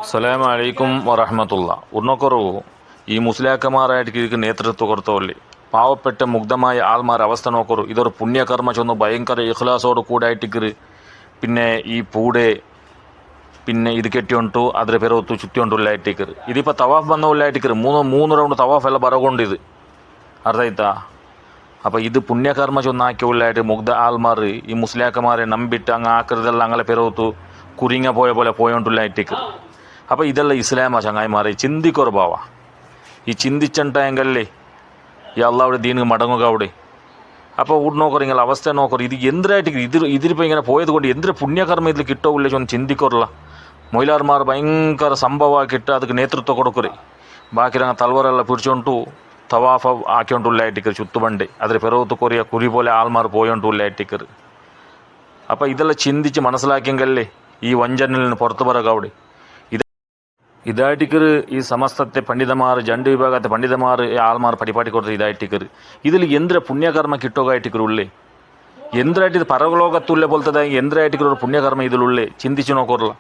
ಅಸ್ಸಲಾಮು ಅಲೈಕುಂ ವರಹಮತುಲ್ಲಾ. ഉണ്ണക്കൊറു ഈ മുസ്ലിയാക്കന്മാരായിട്ട് ഇതിക്ക് നേതൃത്വം കൊടുത്തോളി. പാവപ്പെട്ട മുഗ്ധമായ ആൾമാരുടെ അവസ്ഥ നോക്കൊരു. ഇതൊരു പുണ്യകർമ്മ ചൊന്ന് ഭയങ്കര ഇഖ്ലാസോട് കൂടായിട്ടിക്കറ്. പിന്നെ ഈ പൂടെ പിന്നെ ഇത് കെട്ടിയൊണ്ടു ಅದರ ಪೆರವತ್ತು ಚುತ್ತಿಯೊಂಡುಲ್ಲಾಯಿಟ್ಟಿಕ್ಕರು. ഇതിപ്പോൾ തവാഫ് ಬಂದವುಲ್ಲಾಯಿಟ್ಟಿಕ್ಕರು. ಮೂರು ರೌಂಡ್ ತವಾಫ್ ಎಲ್ಲ ಬರಗೊಂಡಿದು. ಅರ್ಥ ಆಯ್ತಾ? അപ്പോൾ ഇത് പുണ്യകർമ്മ ചൊന്നാക്കിയുള്ളായിട്ട് മുഗ്ധ ആൾമാർ ഈ മുസ്ലിയാക്കന്മാരെ നമ്പിട്ട് അങ്ങ് ആക്കരുതെല്ലാം അങ്ങനെ പെരവത്തു കുരിങ്ങ പോയ പോലെ പോയോണ്ടുള്ളായിട്ടിക്ക്. അപ്പോൾ ഇതെല്ലാം ഇസ്ലാമാ ചങ്ങായിമാരെ. ചിന്തിക്കൊരു ഭാവ. ഈ ചിന്തിച്ചണ്ടായെങ്കല്ലേ ഈ അള്ളാഹുടെ ദീനിಗೆ മടങ്ങുക അവിടെ. അപ്പോൾ ഊട് നോക്കറ് ഇങ്ങനെ അവസ്ഥ നോക്കറ്. ഇത് എന്തിനായിട്ട് ഇതിലിപ്പോൾ ഇങ്ങനെ പോയത് കൊണ്ട് എന്തൊരു പുണ്യകർമ്മ ഇതിൽ കിട്ടുമില്ല ചൊന്ന് ചിന്തിക്കൊറല്ല. മൊയിലാർമാർ ഭയങ്കര സംഭവമാക്കിയിട്ട് ಅದಕ್ಕೆ ನೇತೃತ್ವ ಕೊಡೋಕ್ರಿ. ಬಾಕಿರಂಗ ತಲ್ವಾರೆಲ್ಲ പിടിച്ചോണ്ടു തവാഫ് ആക്കിയോണ്ടുള്ളായിട്ടിക്കറ് ചുത്തുബണ്ട്. അതിൽ പെറവത്ത് കൊറിയ കുരി പോലെ ആൾമാർ പോയോണ്ടുള്ളായിട്ടിക്കറ്. അപ്പോൾ ഇതെല്ലാം ചിന്തിച്ച് മനസ്സിലാക്കിയെങ്കല്ലേ ഈ വഞ്ചനയിൽ നിന്ന് പുറത്തു പറയുക അവിടെ. ഇതായിട്ടിക്കറ് ഈ സമസ്തത്തെ പണ്ഡിതമാർ ജണ്ട് വിഭാഗത്തെ പണ്ഡിതമാർ ആൾമാർ പരിപാടി കൊടുത്ത് ഇതായിട്ടിക്കറ്. ഇതിൽ എന്തൊരു പുണ്യകർമ്മ കിട്ടുകയായിട്ടിക്കറുള്ളേ. എന്തിനായിട്ട് ഇത് പരലോകത്തുള്ള പോലത്തെ എന്തിനായിട്ടിക്കറൊരു പുണ്യകർമ്മ ഇതിലുള്ളേ ചിന്തിച്ചു നോക്കറില്ല.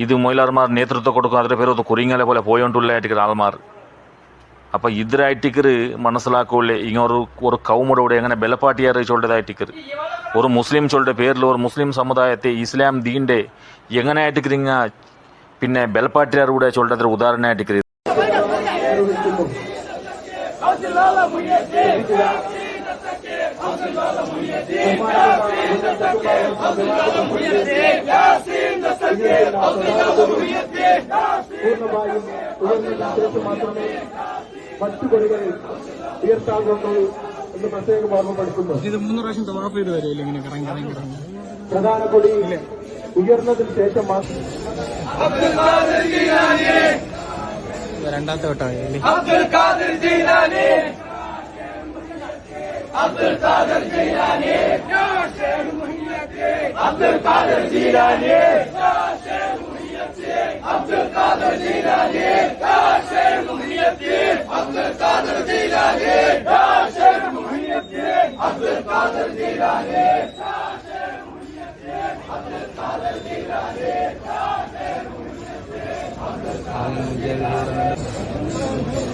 ഇത് മൊയിലാർമാർ നേതൃത്വം കൊടുക്കും. അതിൻ്റെ പേരൊത്ത് കുറിങ്ങലെ പോലെ പോയോണ്ടുള്ളായിട്ടിക്കറ് ആൾമാർ. അപ്പോൾ ഇതിനായിട്ടിക്കറ് മനസ്സിലാക്കൂല്ലേ ഒരു കൗമോടെ എങ്ങനെ ബലപ്പാട്ടിയാറ് ചൊല്ലതായിട്ടിക്കറ്. ഒരു മുസ്ലിം ചൊല്ലുടെ പേരിൽ ഒരു മുസ്ലിം സമുദായത്തെ ഇസ്ലാം ദീൻ്റെ എങ്ങനെയായിട്ടിക്കറിങ്ങ പിന്നെ ബലപ്പാട്ടിയാർ കൂടെ ചൊല്ലതൊരു ഉദാഹരണമായിട്ടിക്കറ്. മറ്റു പണികളിൽ ഉയർത്താകുന്നു എന്ന് പ്രത്യേകം ഓർമ്മപ്പെടുത്തുന്നു. ഇത് 3 പ്രാവശ്യം തവാഫ് ചെയ്ത് വരില്ല ഇങ്ങനെ കറങ്ങി പ്രധാന കൊടി ഉയർന്നതിന് ശേഷം മാത്രം രണ്ടാമത്തെ വട്ടമായി. അബ്ദുൽ ഖാദിർ ജീലാനി അബ്ദുൽ ഖാദിർ ജീലാനി യാ ശൈഖ് മുഹയ്യദ്ദീൻ അബ്ദുൽ ഖാദിർ ജീലാനി യാ ശൈഖ് മുഹയ്യദ്ദീൻ അബ്ദുൽ ഖാദിർ ജീലാനി യാ ശൈഖ് മുഹയ്യദ്ദീൻ അബ്ദുൽ ഖാദിർ ജീലാനി യാ ശൈഖ് മുഹയ്യദ്ദീൻ അബ്ദുൽ ഖാദിർ ജീലാനി യാ ശൈഖ് മുഹയ്യദ്ദീൻ അബ്ദുൽ ഖാദിർ ജീലാനി യാ ശൈഖ് മുഹയ്യദ്ദീൻ അബ്ദുൽ ഖാദിർ ജീലാനി